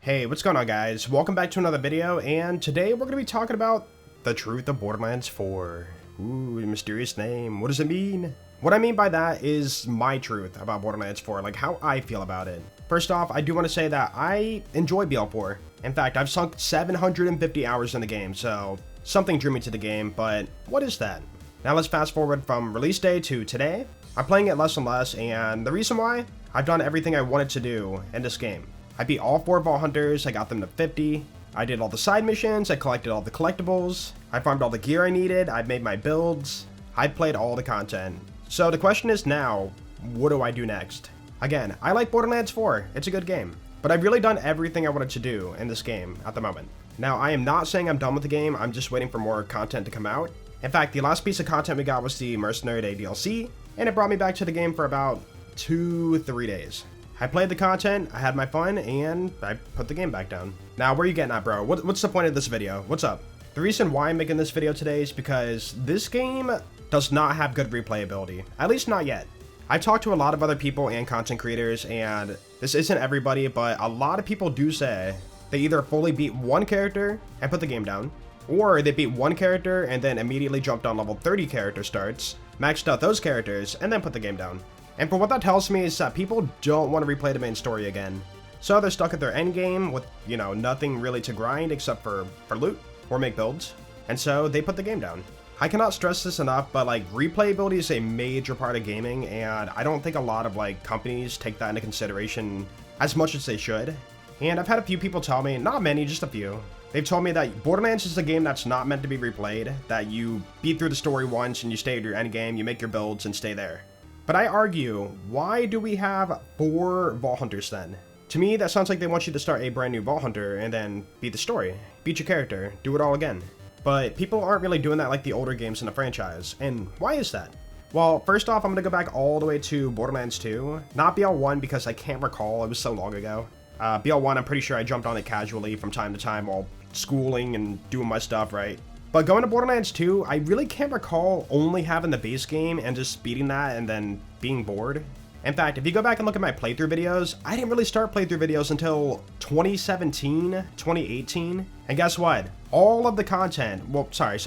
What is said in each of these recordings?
Hey, what's going on, guys? Welcome back to another video, and today we're going to be talking about the truth of Borderlands 4. Ooh, mysterious name. What does it mean? What I mean by that is my truth about Borderlands 4, like how I feel about it. First off, I do want to say that I enjoy BL4. In fact, I've sunk 750 hours in the game, so something drew me to the game, but what is that? Now let's fast forward from release day to today. I'm playing it less and less, and the reason why? I've done everything I wanted to do in this game. I beat all 4 Vault Hunters, I got them to 50, I did all the side missions, I collected all the collectibles, I farmed all the gear I needed, I made my builds, I played all the content. So the question is now, what do I do next? Again, I like Borderlands 4, it's a good game, but I've really done everything I wanted to do in this game at the moment. Now, I am not saying I'm done with the game, I'm just waiting for more content to come out. In fact, the last piece of content we got was the Mercenary Day DLC, and it brought me back to the game for about 2-3 days. I played the content, I had my fun, and I put the game back down. Now, where are you getting at, bro? What's the point of this video? What's up? The reason why I'm making this video today is because this game does not have good replayability. At least not yet. I've talked to a lot of other people and content creators, and this isn't everybody, but a lot of people do say they either fully beat one character and put the game down, or they beat one character and then immediately jumped on level 30 character starts, maxed out those characters, and then put the game down. And for what that tells me is that people don't want to replay the main story again. So they're stuck at their end game with, nothing really to grind except for loot or make builds. And so they put the game down. I cannot stress this enough, but replayability is a major part of gaming, and I don't think a lot of companies take that into consideration as much as they should. And I've had a few people tell me, not many, just a few. They've told me that Borderlands is a game that's not meant to be replayed, that you beat through the story once and you stay at your end game, you make your builds and stay there. But I argue, why do we have 4 Vault Hunters then? To me, that sounds like they want you to start a brand new Vault Hunter and then beat the story, beat your character, do it all again. But people aren't really doing that like the older games in the franchise, and why is that? Well, first off, I'm gonna go back all the way to Borderlands 2, not BL1 because I can't recall, it was so long ago. BL1, I'm pretty sure I jumped on it casually from time to time while schooling and doing my stuff, right? But going to Borderlands 2, I really can't recall only having the base game and just beating that and then being bored. In fact, if you go back and look at my playthrough videos, I didn't really start playthrough videos until 2017, 2018. And guess what? All of the content, well, sorry,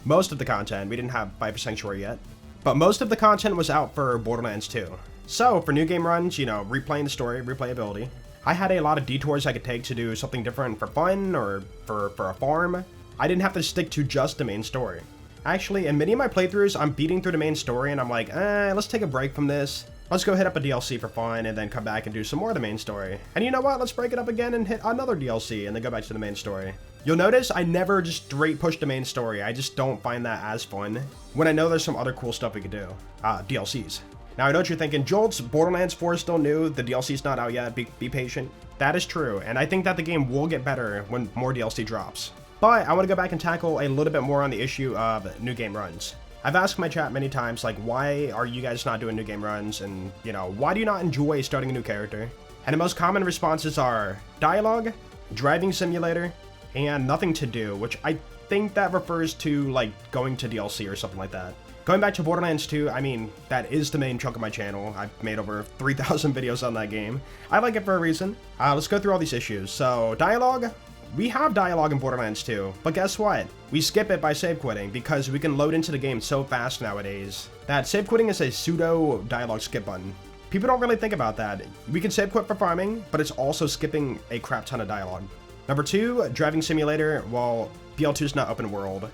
most of the content, we didn't have Viper Sanctuary yet, but most of the content was out for Borderlands 2. So for new game runs, replaying the story, replayability, I had a lot of detours I could take to do something different for fun or for a farm. I didn't have to stick to just the main story. Actually, in many of my playthroughs, I'm beating through the main story and I'm like, let's take a break from this. Let's go hit up a DLC for fun and then come back and do some more of the main story. And you know what? Let's break it up again and hit another DLC and then go back to the main story. You'll notice I never just straight push the main story. I just don't find that as fun when I know there's some other cool stuff we could do. DLCs. Now, I know what you're thinking, Jolts, Borderlands 4 is still new, the DLC's not out yet, be patient. That is true, and I think that the game will get better when more DLC drops. But I want to go back and tackle a little bit more on the issue of new game runs. I've asked my chat many times, why are you guys not doing new game runs? And, why do you not enjoy starting a new character? And the most common responses are dialogue, driving simulator, and nothing to do, which I think that refers to, going to DLC or something like that. Going back to Borderlands 2, I mean, that is the main chunk of my channel. I've made over 3,000 videos on that game. I like it for a reason. Let's go through all these issues. So, dialogue. We have dialogue in Borderlands 2, but guess what? We skip it by save quitting because we can load into the game so fast nowadays that save quitting is a pseudo dialogue skip button. People don't really think about that. We can save quit for farming, but it's also skipping a crap ton of dialogue. Number 2, driving simulator. Well, BL2 is not open world.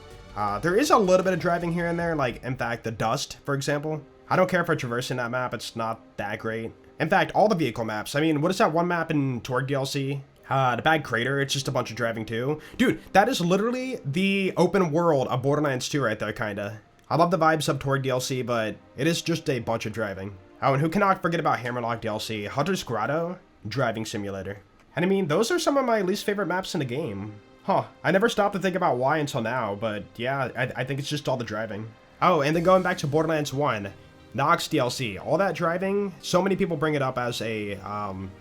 There is a little bit of driving here and there, in fact, the Dust, for example. I don't care for traversing that map, it's not that great. In fact, all the vehicle maps. I mean, what is that one map in Torg DLC? The Bag Crater, it's just a bunch of driving too. Dude, that is literally the open world of Borderlands 2 right there, kinda. I love the vibes of Torg DLC, but it is just a bunch of driving. Oh, and who cannot forget about Hammerlock DLC, Hunter's Grotto, driving simulator. And I mean, those are some of my least favorite maps in the game. Huh, I never stopped to think about why until now, but yeah, I think it's just all the driving. Oh, and then going back to Borderlands 1, Nox DLC, all that driving, so many people bring it up as a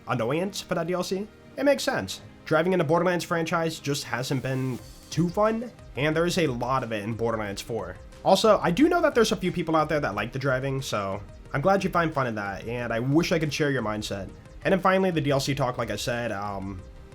annoyance for that DLC. It makes sense. Driving in the Borderlands franchise just hasn't been too fun, and there is a lot of it in Borderlands 4. Also, I do know that there's a few people out there that like the driving, so I'm glad you find fun in that, and I wish I could share your mindset. And then finally, the DLC talk, like I said,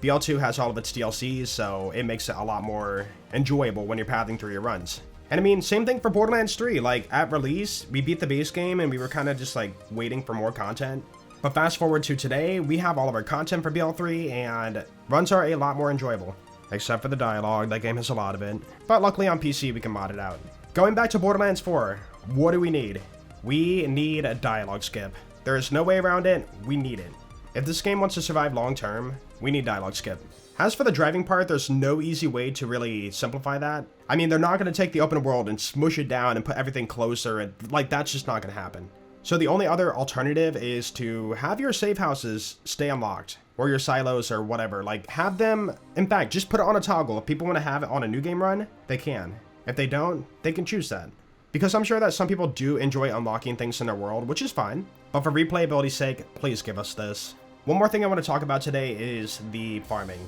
BL2 has all of its DLCs, so it makes it a lot more enjoyable when you're pathing through your runs. And I mean, same thing for Borderlands 3, like at release, we beat the base game and we were kind of just like waiting for more content. But fast forward to today, we have all of our content for BL3 and runs are a lot more enjoyable. Except for the dialogue, that game has a lot of it. But luckily on PC we can mod it out. Going back to Borderlands 4, what do we need? We need a dialogue skip. There is no way around it, we need it. If this game wants to survive long term, we need dialogue skip. As for the driving part, there's no easy way to really simplify that. I mean, they're not going to take the open world and smush it down and put everything closer, and like that's just not going to happen. So the only other alternative is to have your safe houses stay unlocked, or your silos or whatever. Like have them, in fact, just put it on a toggle. If people want to have it on a new game run, they can. If they don't, they can choose that. Because I'm sure that some people do enjoy unlocking things in their world, which is fine. But for replayability's sake, please give us this. One more thing I want to talk about today is the farming.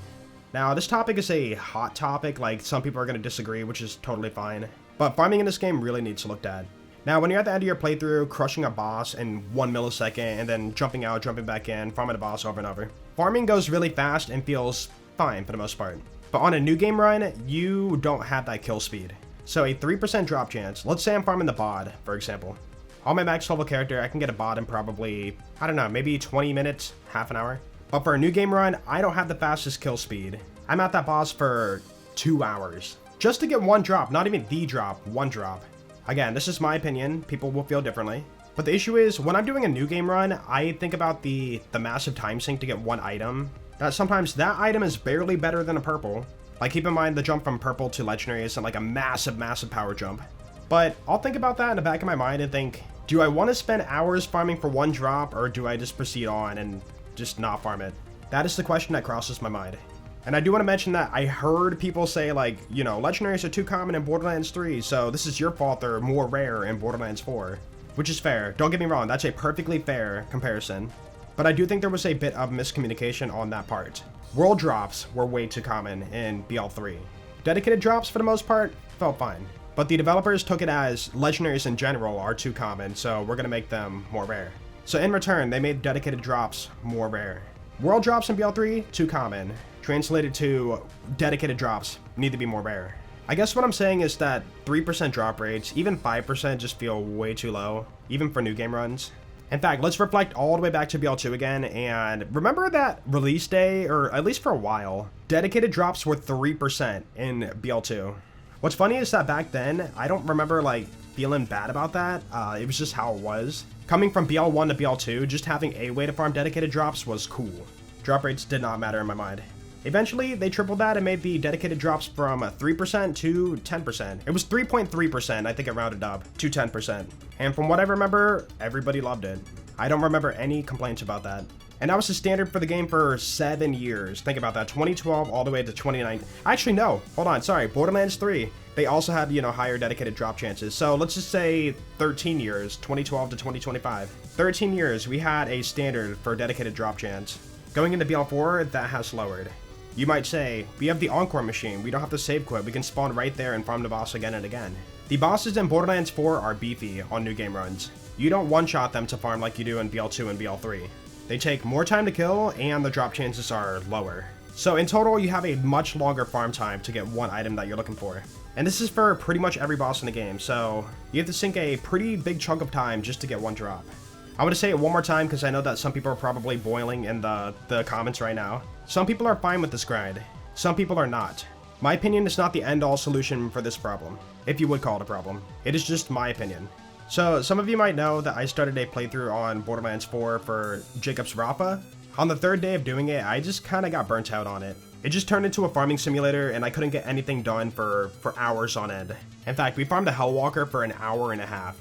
Now, this topic is a hot topic, like some people are going to disagree, which is totally fine. But farming in this game really needs to look at. Now, when you're at the end of your playthrough, crushing a boss in 1 millisecond, and then jumping out, jumping back in, farming a boss over and over, farming goes really fast and feels fine for the most part. But on a new game run, you don't have that kill speed. So a 3% drop chance, let's say I'm farming the bod, for example. On my max level character, I can get a bod in probably, I don't know, maybe 20 minutes, half an hour. But for a new game run, I don't have the fastest kill speed. I'm at that boss for 2 hours. Just to get one drop, not even the drop, one drop. Again, this is my opinion, people will feel differently. But the issue is, when I'm doing a new game run, I think about the massive time sink to get one item. That sometimes that item is barely better than a purple. Like keep in mind the jump from purple to legendary isn't like a massive power jump. But I'll think about that in the back of my mind and think, do I want to spend hours farming for one drop, or do I just proceed on and just not farm it? That is the question that crosses my mind. And I do want to mention that I heard people say like, you know, legendaries are too common in Borderlands 3, so this is your fault they're more rare in Borderlands 4. Which is fair, don't get me wrong, that's a perfectly fair comparison. But I do think there was a bit of miscommunication on that part. World drops were way too common in BL3. Dedicated drops for the most part felt fine. But the developers took it as legendaries in general are too common, so we're gonna make them more rare. So in return, they made dedicated drops more rare. World drops in BL3, too common. Translated to dedicated drops need to be more rare. I guess what I'm saying is that 3% drop rates, even 5% just feel way too low, even for new game runs. In fact, let's reflect all the way back to BL2 again, and remember that release day, or at least for a while, dedicated drops were 3% in BL2. What's funny is that back then, I don't remember like feeling bad about that, it was just how it was. Coming from BL1 to BL2, just having a way to farm dedicated drops was cool. Drop rates did not matter in my mind. Eventually, they tripled that and made the dedicated drops from 3% to 10%. It was 3.3%, I think it rounded up, to 10%. And from what I remember, everybody loved it. I don't remember any complaints about that. And that was the standard for the game for 7 years. Think about that, 2012 all the way to 2019. Actually, no, hold on, sorry, Borderlands 3, they also had, you know, higher dedicated drop chances. So let's just say 13 years, 2012 to 2025. 13 years, we had a standard for dedicated drop chance. Going into BL4, that has lowered. You might say, we have the Encore machine, we don't have to save quit, we can spawn right there and farm the boss again and again. The bosses in Borderlands 4 are beefy on new game runs. You don't one-shot them to farm like you do in BL2 and BL3. They take more time to kill, and the drop chances are lower. So in total, you have a much longer farm time to get one item that you're looking for. And this is for pretty much every boss in the game, so you have to sink a pretty big chunk of time just to get one drop. I want to say it one more time because I know that some people are probably boiling in the comments right now. Some people are fine with this grind. Some people are not. My opinion is not the end-all solution for this problem, if you would call it a problem. It is just my opinion. So some of you might know that I started a playthrough on Borderlands 4 for Jacob's Rappa. On the 3rd day of doing it, I just kind of got burnt out on it. It just turned into a farming simulator and I couldn't get anything done for hours on end. In fact, we farmed a Hellwalker for an hour and a half.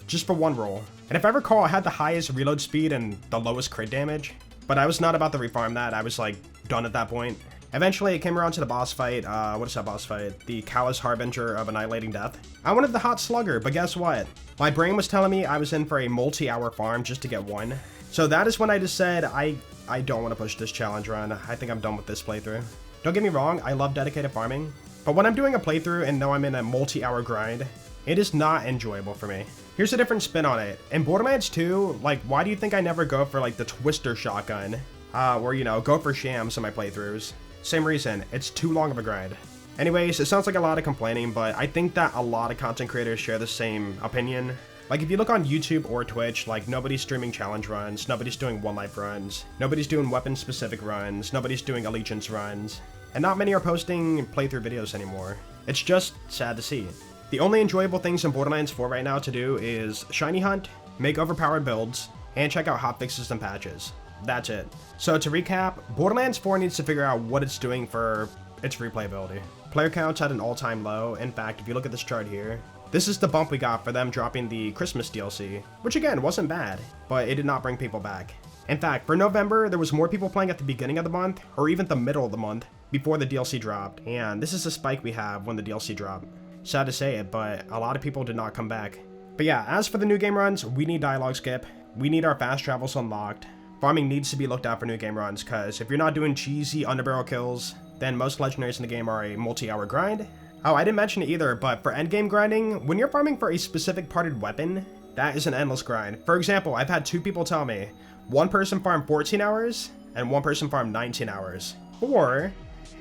Just for one roll. And if I recall, I had the highest reload speed and the lowest crit damage. But I was not about to refarm that, I was like done at that point. Eventually it came around to the boss fight, what is that boss fight? The Callous Harbinger of Annihilating Death. I wanted the Hot Slugger, but guess what? My brain was telling me I was in for a multi-hour farm just to get one. So that is when I just said, I don't want to push this challenge run, I think I'm done with this playthrough. Don't get me wrong, I love dedicated farming. But when I'm doing a playthrough and know I'm in a multi-hour grind, it is not enjoyable for me. Here's a different spin on it. In Borderlands 2, like, why do you think I never go for, like, the Twister shotgun? or, you know, go for shams in my playthroughs. Same reason, it's too long of a grind. Anyways, it sounds like a lot of complaining, but I think that a lot of content creators share the same opinion. Like, if you look on YouTube or Twitch, like, nobody's streaming challenge runs, nobody's doing one life runs, nobody's doing weapon-specific runs, nobody's doing allegiance runs, and not many are posting playthrough videos anymore. It's just sad to see. The only enjoyable things in Borderlands 4 right now to do is shiny hunt, make overpowered builds, and check out hotfixes and patches. That's it. So to recap, Borderlands 4 needs to figure out what it's doing for its replayability. Player count's at an all-time low. In fact, if you look at this chart here, this is the bump we got for them dropping the Christmas DLC, which again wasn't bad, but it did not bring people back. In fact, for November, there was more people playing at the beginning of the month, or even the middle of the month, before the DLC dropped, and this is the spike we have when the DLC dropped. Sad to say it, but a lot of people did not come back. But yeah, as for the new game runs, we need dialogue skip, we need our fast travels unlocked, farming needs to be looked at for new game runs, because if you're not doing cheesy underbarrel kills, then most legendaries in the game are a multi-hour grind. Oh, I didn't mention it either, but for endgame grinding, when you're farming for a specific parted weapon, that is an endless grind. For example, I've had 2 people tell me, one person farmed 14 hours, and one person farmed 19 hours, or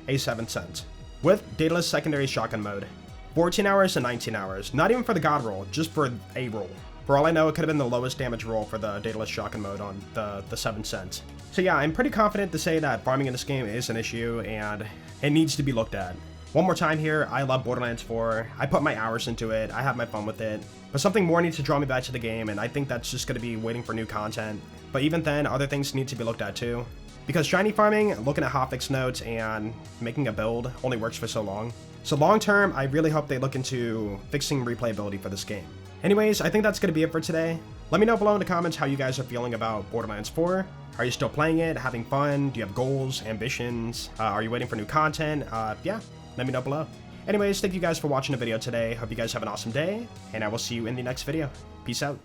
a 7 cent, with dataless secondary shotgun mode. 14 hours and 19 hours, not even for the god roll, just for a roll. For all I know, it could have been the lowest damage roll for the dataless shotgun mode on the 7 cents. So yeah, I'm pretty confident to say that farming in this game is an issue, and it needs to be looked at. One more time here, I love Borderlands 4, I put my hours into it, I have my fun with it, but something more needs to draw me back to the game, and I think that's just going to be waiting for new content. But even then, other things need to be looked at too. Because shiny farming, looking at hotfix notes, and making a build only works for so long. So long term, I really hope they look into fixing replayability for this game. Anyways, I think that's going to be it for today. Let me know below in the comments how you guys are feeling about Borderlands 4. Are you still playing it, having fun? Do you have goals, ambitions? Are you waiting for new content? Yeah, let me know below. Anyways, thank you guys for watching the video today. Hope you guys have an awesome day, and I will see you in the next video. Peace out.